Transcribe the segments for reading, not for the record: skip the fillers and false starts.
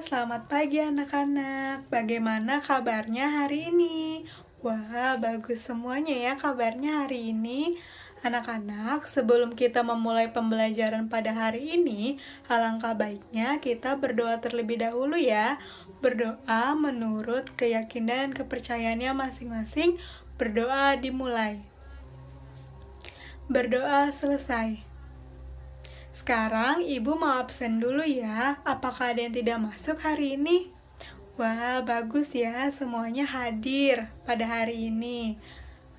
selamat pagi anak-anak. Bagaimana kabarnya hari ini? Wah, bagus semuanya ya kabarnya hari ini. Anak-anak, sebelum kita memulai pembelajaran pada hari ini, alangkah baiknya kita berdoa terlebih dahulu ya. Berdoa menurut keyakinan dan kepercayaannya masing-masing. Berdoa dimulai. Berdoa selesai. Sekarang ibu mau absen dulu ya. Apakah ada yang tidak masuk hari ini? Wah, bagus ya, semuanya hadir pada hari ini.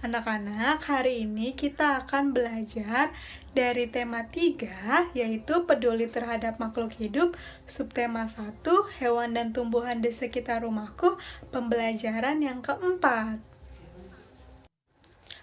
Anak-anak, hari ini kita akan belajar dari tema 3, yaitu peduli terhadap makhluk hidup, subtema 1, hewan dan tumbuhan di sekitar rumahku, pembelajaran yang keempat.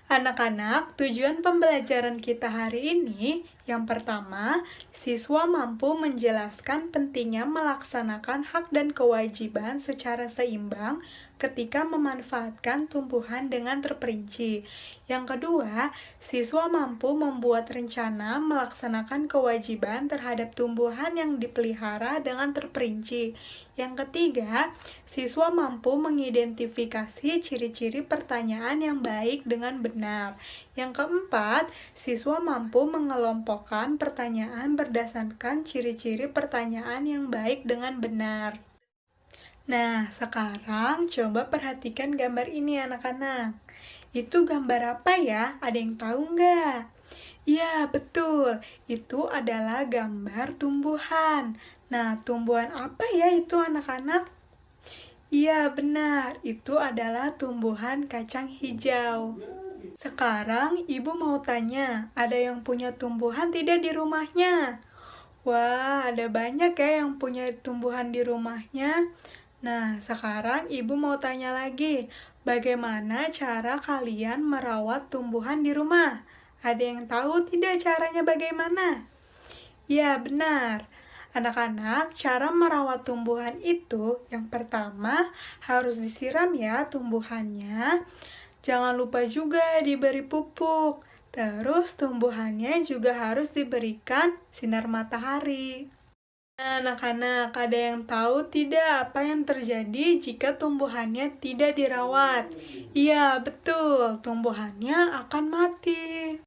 Anak-anak, tujuan pembelajaran kita hari ini, yang pertama, siswa mampu menjelaskan pentingnya melaksanakan hak dan kewajiban secara seimbang ketika memanfaatkan tumbuhan dengan terperinci. Yang kedua, siswa mampu membuat rencana melaksanakan kewajiban terhadap tumbuhan yang dipelihara dengan terperinci. Yang ketiga, siswa mampu mengidentifikasi ciri-ciri pertanyaan yang baik dengan benar. Yang keempat, siswa mampu mengelompokkan pertanyaan berdasarkan ciri-ciri pertanyaan yang baik dengan benar. Nah, sekarang coba perhatikan gambar ini anak-anak. Itu gambar apa ya? Ada yang tahu nggak? Ya, betul. Itu adalah gambar tumbuhan. Nah, tumbuhan apa ya itu anak-anak? Iya, benar. Itu adalah tumbuhan kacang hijau. Sekarang ibu mau tanya, ada yang punya tumbuhan tidak di rumahnya? Wah, ada banyak ya yang punya tumbuhan di rumahnya. Nah, sekarang ibu mau tanya lagi, bagaimana cara kalian merawat tumbuhan di rumah? Ada yang tahu tidak caranya bagaimana? Ya, benar. Anak-anak, cara merawat tumbuhan itu yang pertama harus disiram ya tumbuhannya. Jangan lupa juga diberi pupuk. Terus tumbuhannya juga harus diberikan sinar matahari. Nah, anak-anak, ada yang tahu tidak apa yang terjadi jika tumbuhannya tidak dirawat? Iya, betul, tumbuhannya akan mati.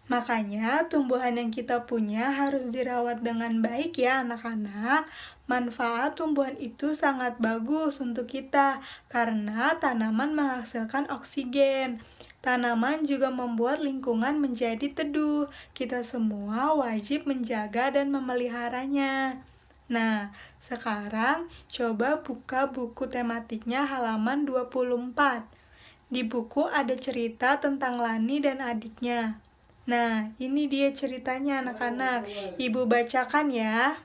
Makanya tumbuhan yang kita punya harus dirawat dengan baik ya anak-anak. Manfaat tumbuhan itu sangat bagus untuk kita karena tanaman menghasilkan oksigen. Tanaman juga membuat lingkungan menjadi teduh. Kita semua wajib menjaga dan memeliharanya. Nah, sekarang coba buka buku tematiknya halaman 24. Di buku ada cerita tentang Lani dan adiknya. Nah, ini dia ceritanya anak-anak. Ibu bacakan ya.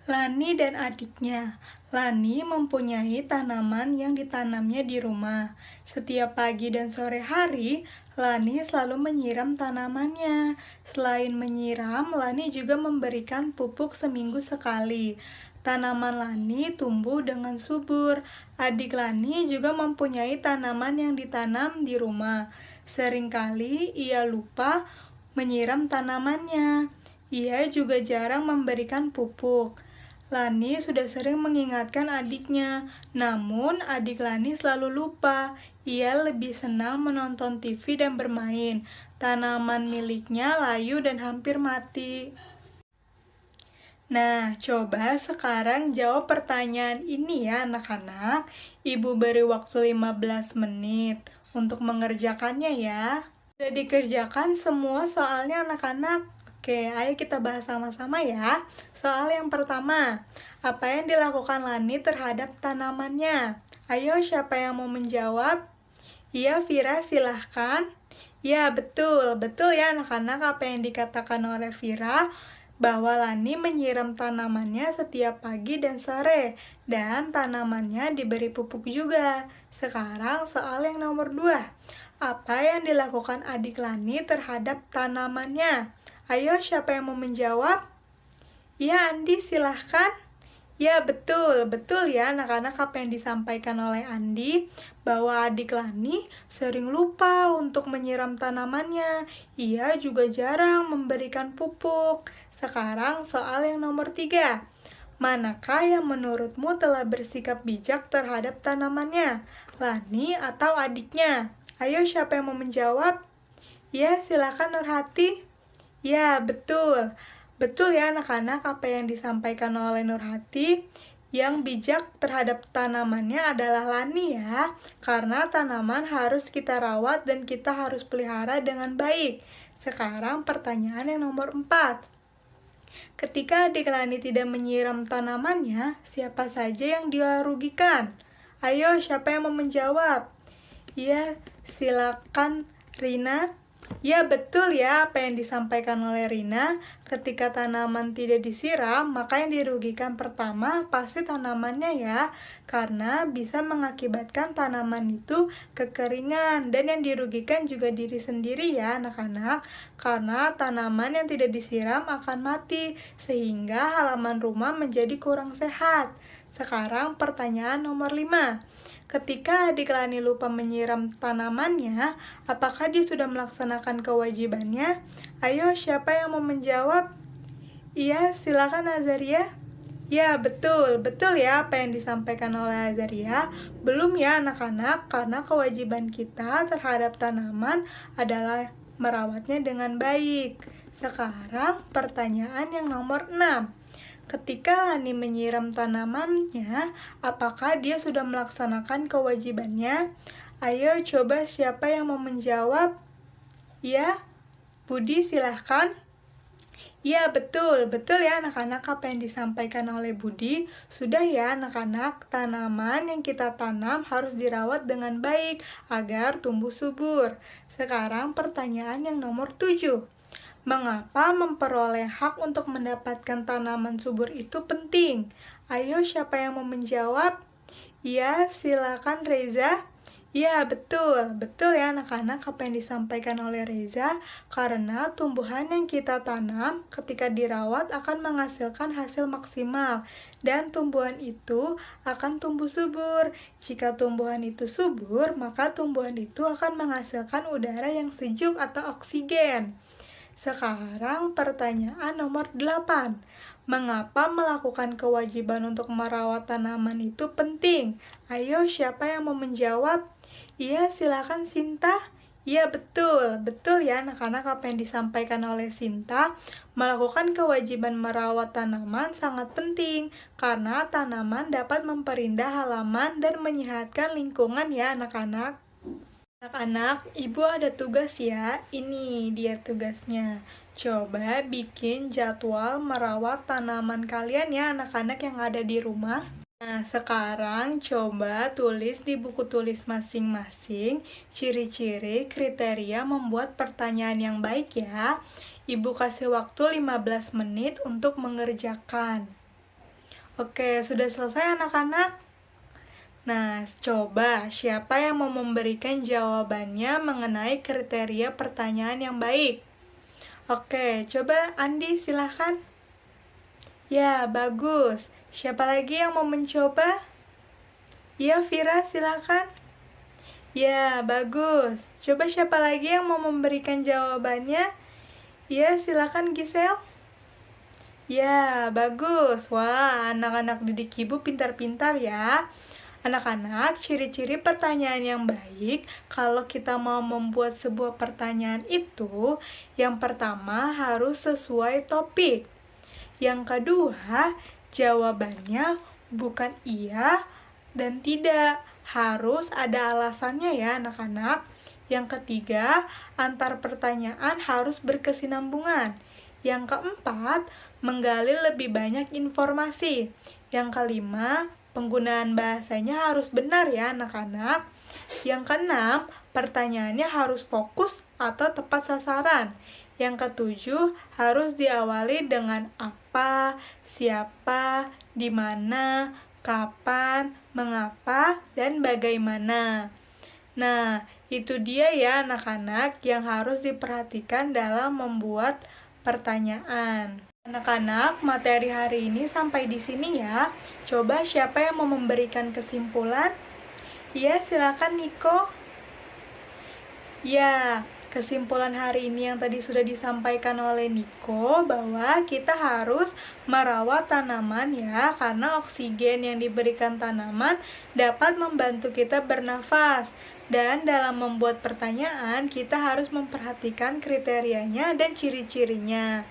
Lani dan adiknya. Lani mempunyai tanaman yang ditanamnya di rumah. Setiap pagi dan sore hari, Lani selalu menyiram tanamannya. Selain menyiram, Lani juga memberikan pupuk seminggu sekali. Tanaman Lani tumbuh dengan subur. Adik Lani juga mempunyai tanaman yang ditanam di rumah. Seringkali ia lupa menyiram tanamannya. Ia juga jarang memberikan pupuk. Lani sudah sering mengingatkan adiknya, namun adik Lani selalu lupa. Ia lebih senang menonton TV dan bermain. Tanaman miliknya layu dan hampir mati. Nah, coba sekarang jawab pertanyaan ini ya anak-anak. Ibu beri waktu 15 menit untuk mengerjakannya ya. Sudah dikerjakan semua soalnya anak-anak? Oke, ayo kita bahas sama-sama ya. Soal yang pertama, apa yang dilakukan Lani terhadap tanamannya? Ayo, siapa yang mau menjawab? Iya, Vira, silahkan. Ya, betul ya anak-anak apa yang dikatakan oleh Vira, bahwa Lani menyiram tanamannya setiap pagi dan sore, dan tanamannya diberi pupuk juga. Sekarang soal yang nomor 2. Apa yang dilakukan adik Lani terhadap tanamannya? Ayo, siapa yang mau menjawab? Ya, Andi, silahkan. Ya, betul ya anak-anak apa yang disampaikan oleh Andi, bahwa adik Lani sering lupa untuk menyiram tanamannya. Ia juga jarang memberikan pupuk. Sekarang soal yang nomor 3. Manakah yang menurutmu telah bersikap bijak terhadap tanamannya? Lani atau adiknya? Ayo, siapa yang mau menjawab? Ya, silakan Nurhati. Ya, betul. Betul ya anak-anak apa yang disampaikan oleh Nurhati. Yang bijak terhadap tanamannya adalah Lani ya. Karena tanaman harus kita rawat dan kita harus pelihara dengan baik. Sekarang pertanyaan yang nomor 4. Ketika adik Lani tidak menyiram tanamannya, siapa saja yang dia rugikan? Ayo, siapa yang mau menjawab? Ya, silakan Rina. Ya, betul ya apa yang disampaikan oleh Rina. Ketika tanaman tidak disiram, maka yang dirugikan pertama pasti tanamannya ya. Karena bisa mengakibatkan tanaman itu kekeringan. Dan yang dirugikan juga diri sendiri ya anak-anak. Karena tanaman yang tidak disiram akan mati. Sehingga halaman rumah menjadi kurang sehat. Sekarang pertanyaan nomor 5. Ketika adik Lani lupa menyiram tanamannya, apakah dia sudah melaksanakan kewajibannya? Ayo, siapa yang mau menjawab? Iya, silakan Azaria. Ya, betul ya apa yang disampaikan oleh Azaria. Belum ya anak-anak, karena kewajiban kita terhadap tanaman adalah merawatnya dengan baik. Sekarang pertanyaan yang nomor 6. Ketika Lani menyiram tanamannya, apakah dia sudah melaksanakan kewajibannya? Ayo coba siapa yang mau menjawab? Ya, Budi silahkan. Ya, betul ya anak-anak apa yang disampaikan oleh Budi. Sudah ya anak-anak, tanaman yang kita tanam harus dirawat dengan baik agar tumbuh subur. Sekarang pertanyaan yang nomor 7. Mengapa memperoleh hak untuk mendapatkan tanaman subur itu penting? Ayo, siapa yang mau menjawab? Ya, silakan Reza. Ya, betul ya anak-anak apa yang disampaikan oleh Reza. Karena tumbuhan yang kita tanam ketika dirawat akan menghasilkan hasil maksimal. Dan tumbuhan itu akan tumbuh subur. Jika tumbuhan itu subur, maka tumbuhan itu akan menghasilkan udara yang sejuk atau oksigen. Sekarang pertanyaan nomor 8. Mengapa melakukan kewajiban untuk merawat tanaman itu penting? Ayo, siapa yang mau menjawab? Iya, silakan Sinta. Iya, betul ya anak-anak apa yang disampaikan oleh Sinta. Melakukan kewajiban merawat tanaman sangat penting, karena tanaman dapat memperindah halaman dan menyehatkan lingkungan ya anak-anak. Anak-anak, Ibu ada tugas ya. Ini dia tugasnya. Coba bikin jadwal merawat tanaman kalian ya anak-anak yang ada di rumah. Nah, sekarang coba tulis di buku tulis masing-masing ciri-ciri kriteria membuat pertanyaan yang baik ya. Ibu kasih waktu 15 menit untuk mengerjakan. Oke, sudah selesai anak-anak? Nah, coba siapa yang mau memberikan jawabannya mengenai kriteria pertanyaan yang baik? Oke, coba Andi silahkan. Ya, bagus. Siapa lagi yang mau mencoba? Ya, Vira silahkan. Ya, bagus. Coba siapa lagi yang mau memberikan jawabannya? Ya, silahkan Gisel. Ya, bagus. Wah, anak-anak didik Ibu pintar-pintar ya. Anak-anak, ciri-ciri pertanyaan yang baik kalau kita mau membuat sebuah pertanyaan itu, yang pertama harus sesuai topik. Yang kedua, jawabannya bukan iya dan tidak. Harus ada alasannya ya anak-anak. Yang ketiga, antar pertanyaan harus berkesinambungan. Yang keempat, menggali lebih banyak informasi. Yang kelima, penggunaan bahasanya harus benar ya anak-anak. Yang keenam, pertanyaannya harus fokus atau tepat sasaran. Yang ketujuh, harus diawali dengan apa, siapa, di mana, kapan, mengapa, dan bagaimana. Nah, itu dia ya anak-anak yang harus diperhatikan dalam membuat pertanyaan. Anak-anak, materi hari ini sampai di sini ya. Coba siapa yang mau memberikan kesimpulan? Ya, silakan Niko. Ya, Kesimpulan hari ini yang tadi sudah disampaikan oleh Niko bahwa kita harus merawat tanaman ya, karena oksigen yang diberikan tanaman dapat membantu kita bernafas. Dan dalam membuat pertanyaan, kita harus memperhatikan kriterianya dan ciri-cirinya.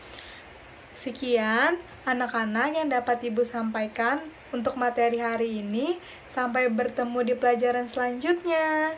Sekian anak-anak yang dapat Ibu sampaikan untuk materi hari ini. Sampai bertemu di pelajaran selanjutnya.